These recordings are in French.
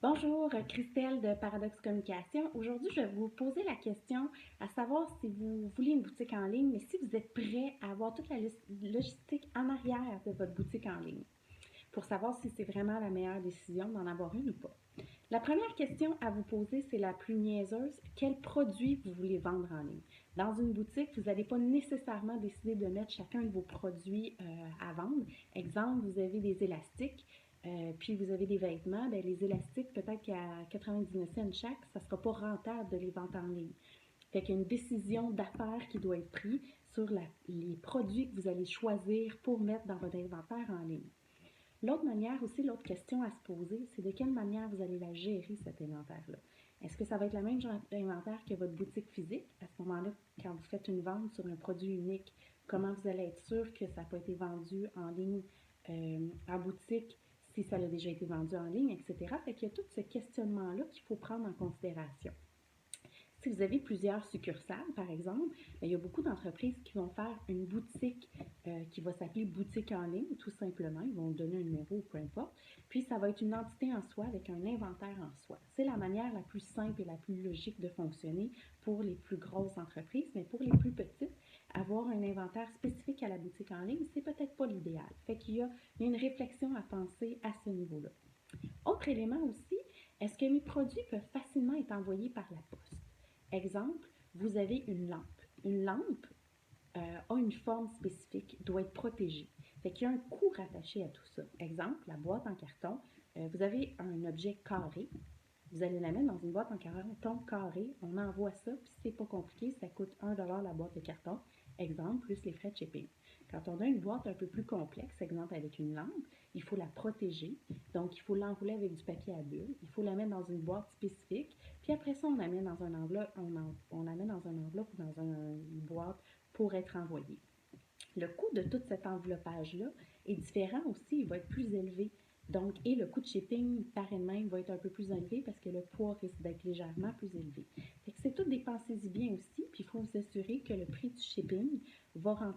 Bonjour, Christelle de Paradoxe Communication. Aujourd'hui, je vais vous poser la question à savoir si vous voulez une boutique en ligne, mais si vous êtes prêt à avoir toute la logistique en arrière de votre boutique en ligne pour savoir si c'est vraiment la meilleure décision d'en avoir une ou pas. La première question à vous poser, c'est la plus niaiseuse. Quel produit vous voulez vendre en ligne? Dans une boutique, vous n'allez pas nécessairement décider de mettre chacun de vos produits à vendre. Exemple, vous avez des élastiques, puis vous avez des vêtements. Bien, les élastiques, peut-être qu'à 99 cents chaque, ça ne sera pas rentable de les vendre en ligne. Fait qu'il y a une décision d'affaires qui doit être prise sur les produits que vous allez choisir pour mettre dans votre inventaire en ligne. L'autre manière aussi, l'autre question à se poser, c'est de quelle manière vous allez la gérer, cet inventaire-là. Est-ce que ça va être le même genre d'inventaire que votre boutique physique? À ce moment-là, quand vous faites une vente sur un produit unique, comment vous allez être sûr que ça n'a pas été vendu en ligne, en boutique, si ça a déjà été vendu en ligne, etc. Fait qu'il y a tout ce questionnement-là qu'il faut prendre en considération. Si vous avez plusieurs succursales, par exemple, il y a beaucoup d'entreprises qui vont faire une boutique qui va s'appeler boutique en ligne, tout simplement. Ils vont donner un numéro ou peu importe. Puis, ça va être une entité en soi avec un inventaire en soi. C'est la manière la plus simple et la plus logique de fonctionner pour les plus grosses entreprises, mais pour les plus petites, avoir un inventaire spécifique à la boutique en ligne, c'est peut-être pas l'idéal. Fait qu'il y a une réflexion à penser à ce niveau-là. Autre élément aussi, est-ce que mes produits peuvent facilement être envoyés par la poste? Exemple, vous avez une lampe. Une lampe a une forme spécifique, doit être protégée. Fait qu'il y a un coût rattaché à tout ça. Exemple, la boîte en carton, vous avez un objet carré, vous allez la mettre dans une boîte en carton carré, on envoie ça, puis c'est pas compliqué, ça coûte 1$ la boîte de carton, exemple, plus les frais de shipping. Quand on a une boîte un peu plus complexe, exemple avec une lampe, il faut la protéger, donc il faut l'enrouler avec du papier à bulles, il faut la mettre dans une boîte spécifique, puis après ça, on la met dans un enveloppe, on la met dans un enveloppe ou dans une boîte pour être envoyée. Le coût de tout cet enveloppage-là est différent aussi, il va être plus élevé. Donc, et le coût de shipping, par elle-même, va être un peu plus élevé parce que le poids risque d'être légèrement plus élevé. Fait que c'est tout, dépensez-y bien aussi, puis il faut vous assurer que le prix du shipping va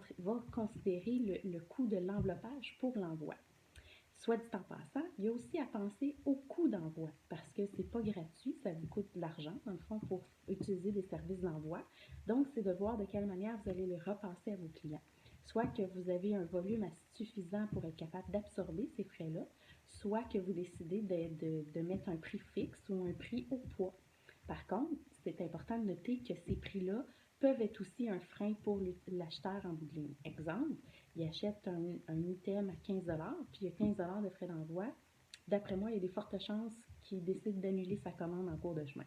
considérer le coût de l'enveloppage pour l'envoi. Soit dit en passant, il y a aussi à penser au coût d'envoi parce que c'est pas gratuit, ça vous coûte de l'argent, dans le fond, pour utiliser des services d'envoi. Donc, c'est de voir de quelle manière vous allez le repasser à vos clients. Soit que vous avez un volume assez suffisant pour être capable d'absorber ces frais-là, soit que vous décidez de mettre un prix fixe ou un prix au poids. Par contre, c'est important de noter que ces prix-là peuvent être aussi un frein pour l'acheteur en bout de ligne. Exemple, il achète un item à 15$, puis il y a 15$ de frais d'envoi. D'après moi, il y a des fortes chances qu'il décide d'annuler sa commande en cours de chemin.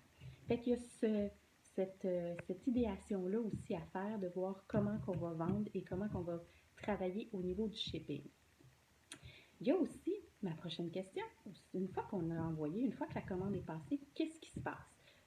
Fait qu'il y a cette idéation-là aussi à faire, de voir comment qu'on va vendre et comment qu'on va travailler au niveau du shipping. Il y a aussi ma prochaine question. Une fois qu'on a envoyé, une fois que la commande est passée, qu'est-ce qui se passe?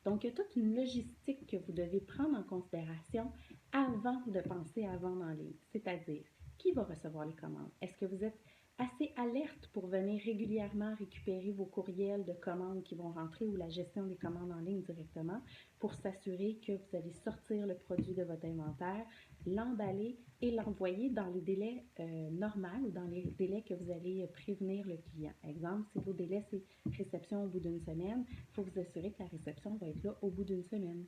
Donc, il y a toute une logistique que vous devez prendre en considération avant de penser à vendre en ligne. C'est-à-dire, qui va recevoir les commandes? Est-ce que vous êtes assez alerte pour venir régulièrement récupérer vos courriels de commandes qui vont rentrer ou la gestion des commandes en ligne directement pour s'assurer que vous allez sortir le produit de votre inventaire, l'emballer et l'envoyer dans les délais normaux ou dans les délais que vous allez prévenir le client. Exemple, si vos délais c'est réception au bout d'une semaine, il faut vous assurer que la réception va être là au bout d'une semaine.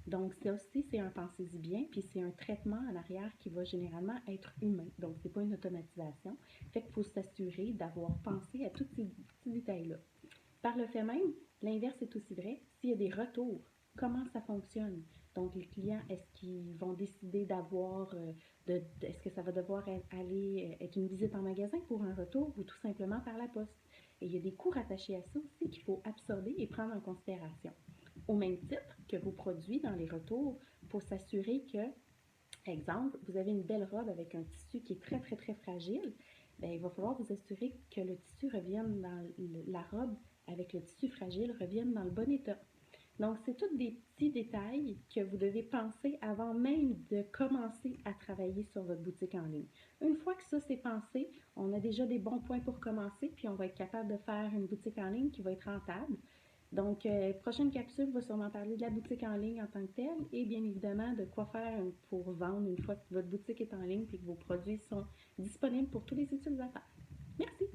Donc, ça aussi, c'est un pensez-y bien, puis c'est un traitement en arrière qui va généralement être humain. Donc, c'est pas une automatisation. Fait qu'il faut s'assurer d'avoir pensé à tous ces petits détails-là. Par le fait même, l'inverse est aussi vrai. S'il y a des retours, comment ça fonctionne? Donc, les clients, est-ce qu'ils vont décider d'avoir, est-ce que ça va devoir aller être une visite en magasin pour un retour ou tout simplement par la poste? Et il y a des coûts rattachés à ça aussi qu'il faut absorber et prendre en considération. Au même titre que vos produits dans les retours, il faut s'assurer que, exemple, vous avez une belle robe avec un tissu qui est très, très, très fragile, bien, il va falloir vous assurer que le tissu revienne dans la robe avec le tissu fragile revienne dans le bon état. Donc, c'est tous des petits détails que vous devez penser avant même de commencer à travailler sur votre boutique en ligne. Une fois que ça c'est pensé, on a déjà des bons points pour commencer, puis on va être capable de faire une boutique en ligne qui va être rentable. Donc, prochaine capsule va sûrement parler de la boutique en ligne en tant que telle et bien évidemment de quoi faire pour vendre une fois que votre boutique est en ligne et que vos produits sont disponibles pour tous les utilisateurs. Merci!